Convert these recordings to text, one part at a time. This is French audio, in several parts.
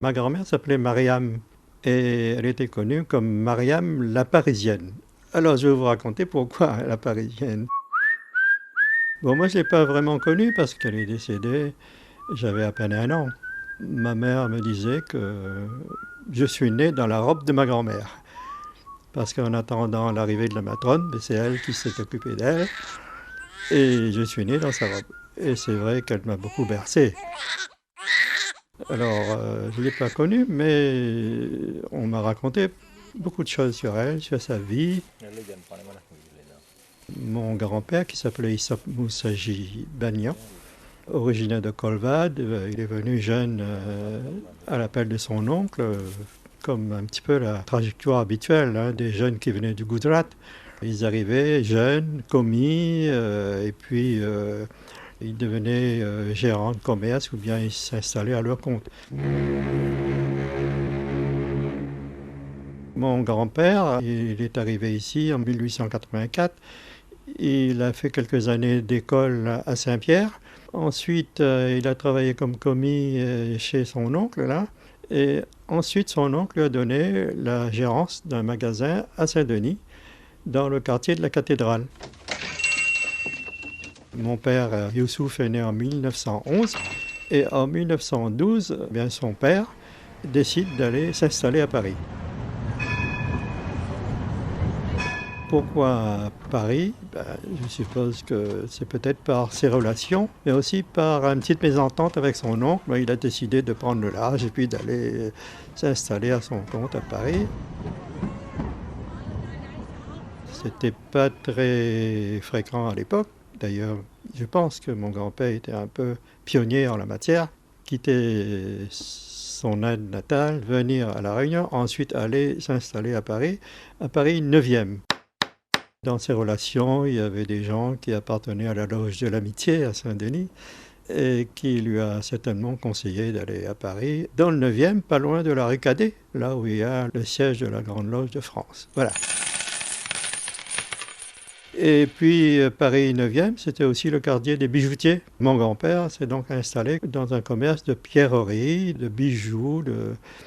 Ma grand-mère s'appelait Mariam et elle était connue comme Mariam la Parisienne. Alors je vais vous raconter pourquoi la Parisienne. Bon, moi je ne l'ai pas vraiment connue parce qu'elle est décédée, j'avais à peine 1 an. Ma mère me disait que je suis né dans la robe de ma grand-mère. Parce qu'en attendant l'arrivée de la matrone, c'est elle qui s'est occupée d'elle. Et je suis né dans sa robe. Et c'est vrai qu'elle m'a beaucoup bercé. Alors, je ne l'ai pas connue, mais on m'a raconté beaucoup de choses sur elle, sur sa vie. Mon grand-père, qui s'appelait Issop Moussaji Bagnan, originaire de Colvade, il est venu jeune à l'appel de son oncle, comme un petit peu la trajectoire habituelle des jeunes qui venaient du Gujarat. Ils arrivaient jeunes, commis, et puis ils devenaient gérants de commerce ou bien ils s'installaient à leur compte. Mon grand-père, il est arrivé ici en 1884. Il a fait quelques années d'école à Saint-Pierre. Ensuite, il a travaillé comme commis chez son oncle, là. Et ensuite, son oncle lui a donné la gérance d'un magasin à Saint-Denis, dans le quartier de la cathédrale. Mon père, Youssouf, est né en 1911. Et en 1912, son père décide d'aller s'installer à Paris. Pourquoi Paris? Je suppose que c'est peut-être par ses relations, mais aussi par une petite mésentente avec son oncle. Il a décidé de prendre le large et puis d'aller s'installer à son compte à Paris. C'était pas très fréquent à l'époque. D'ailleurs, je pense que mon grand-père était un peu pionnier en la matière. Quitter son Inde natale, venir à La Réunion, ensuite aller s'installer à Paris 9e. Dans ses relations, il y avait des gens qui appartenaient à la loge de l'amitié à Saint-Denis et qui lui a certainement conseillé d'aller à Paris, dans le 9e, pas loin de la rue Cadet, là où il y a le siège de la Grande Loge de France. Voilà. Et puis Paris 9e, c'était aussi le quartier des bijoutiers. Mon grand-père s'est donc installé dans un commerce de pierreries, de bijoux.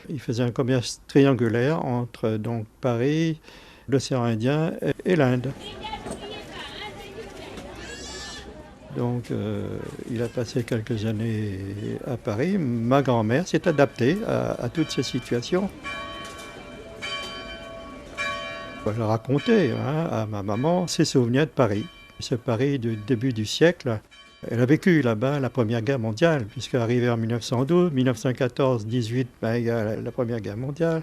Il faisait un commerce triangulaire entre donc Paris, l'océan Indien et l'Inde. Donc il a passé quelques années à Paris. Ma grand-mère s'est adaptée à toutes ces situations. Elle racontait à ma maman ses souvenirs de Paris. Ce Paris du début du siècle. Elle a vécu là-bas la Première Guerre mondiale, puisqu'arrivée en 1912, 1914, 18, il y a la Première Guerre mondiale.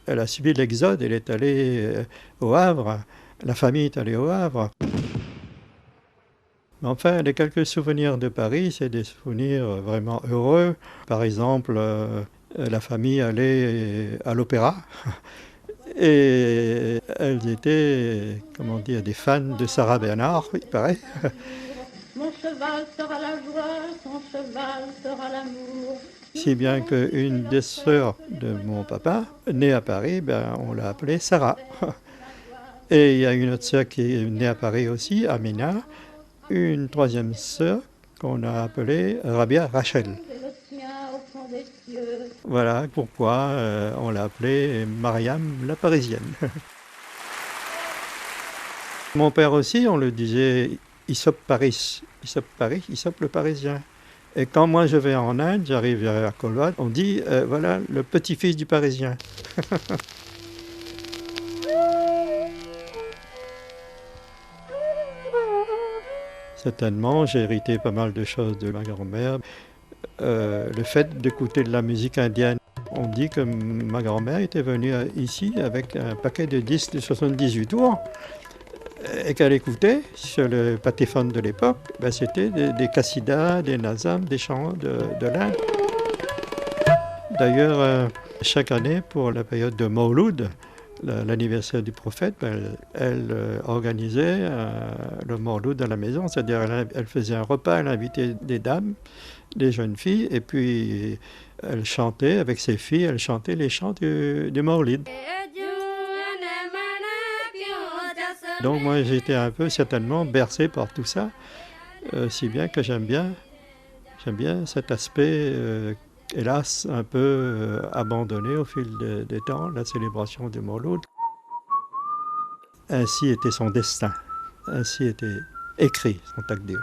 Elle a subi l'exode, elle est allée au Havre. La famille est allée au Havre. Enfin, les quelques souvenirs de Paris, c'est des souvenirs vraiment heureux. Par exemple, la famille allait à l'opéra. Et elles étaient, comment dire, des fans de Sarah Bernhardt, il paraît. Mon cheval sera la joie, son cheval sera l'amour. Si bien qu'une des sœurs de mon papa, née à Paris, on l'a appelée Sarah. Et il y a une autre sœur qui est née à Paris aussi, Amina. Une troisième sœur qu'on a appelée Rabia Rachel. Voilà pourquoi on l'a appelée Mariam la Parisienne. Mon père aussi, on le disait Issop Paris, Issop le Parisien. Et quand moi je vais en Inde, j'arrive à Colvade, on dit voilà le petit-fils du Parisien. Certainement, j'ai hérité pas mal de choses de ma grand-mère. Le fait d'écouter de la musique indienne. On dit que ma grand-mère était venue ici avec un paquet de disques de 78 tours et qu'elle écoutait sur le patéphone de l'époque. C'était des qassidas, des nazams, des chants de l'Inde. D'ailleurs, chaque année, pour la période de Mawlud, l'anniversaire du prophète, elle organisait le Mawlud à la maison, c'est-à-dire elle faisait un repas, elle invitait des dames, des jeunes filles, et puis elle chantait avec ses filles, elle chantait les chants du Mawlid. Donc moi j'étais un peu certainement bercé par tout ça, si bien que j'aime bien cet aspect hélas, un peu abandonné au fil des temps, la célébration du Mawlud. Ainsi était son destin, ainsi était écrit son takdir.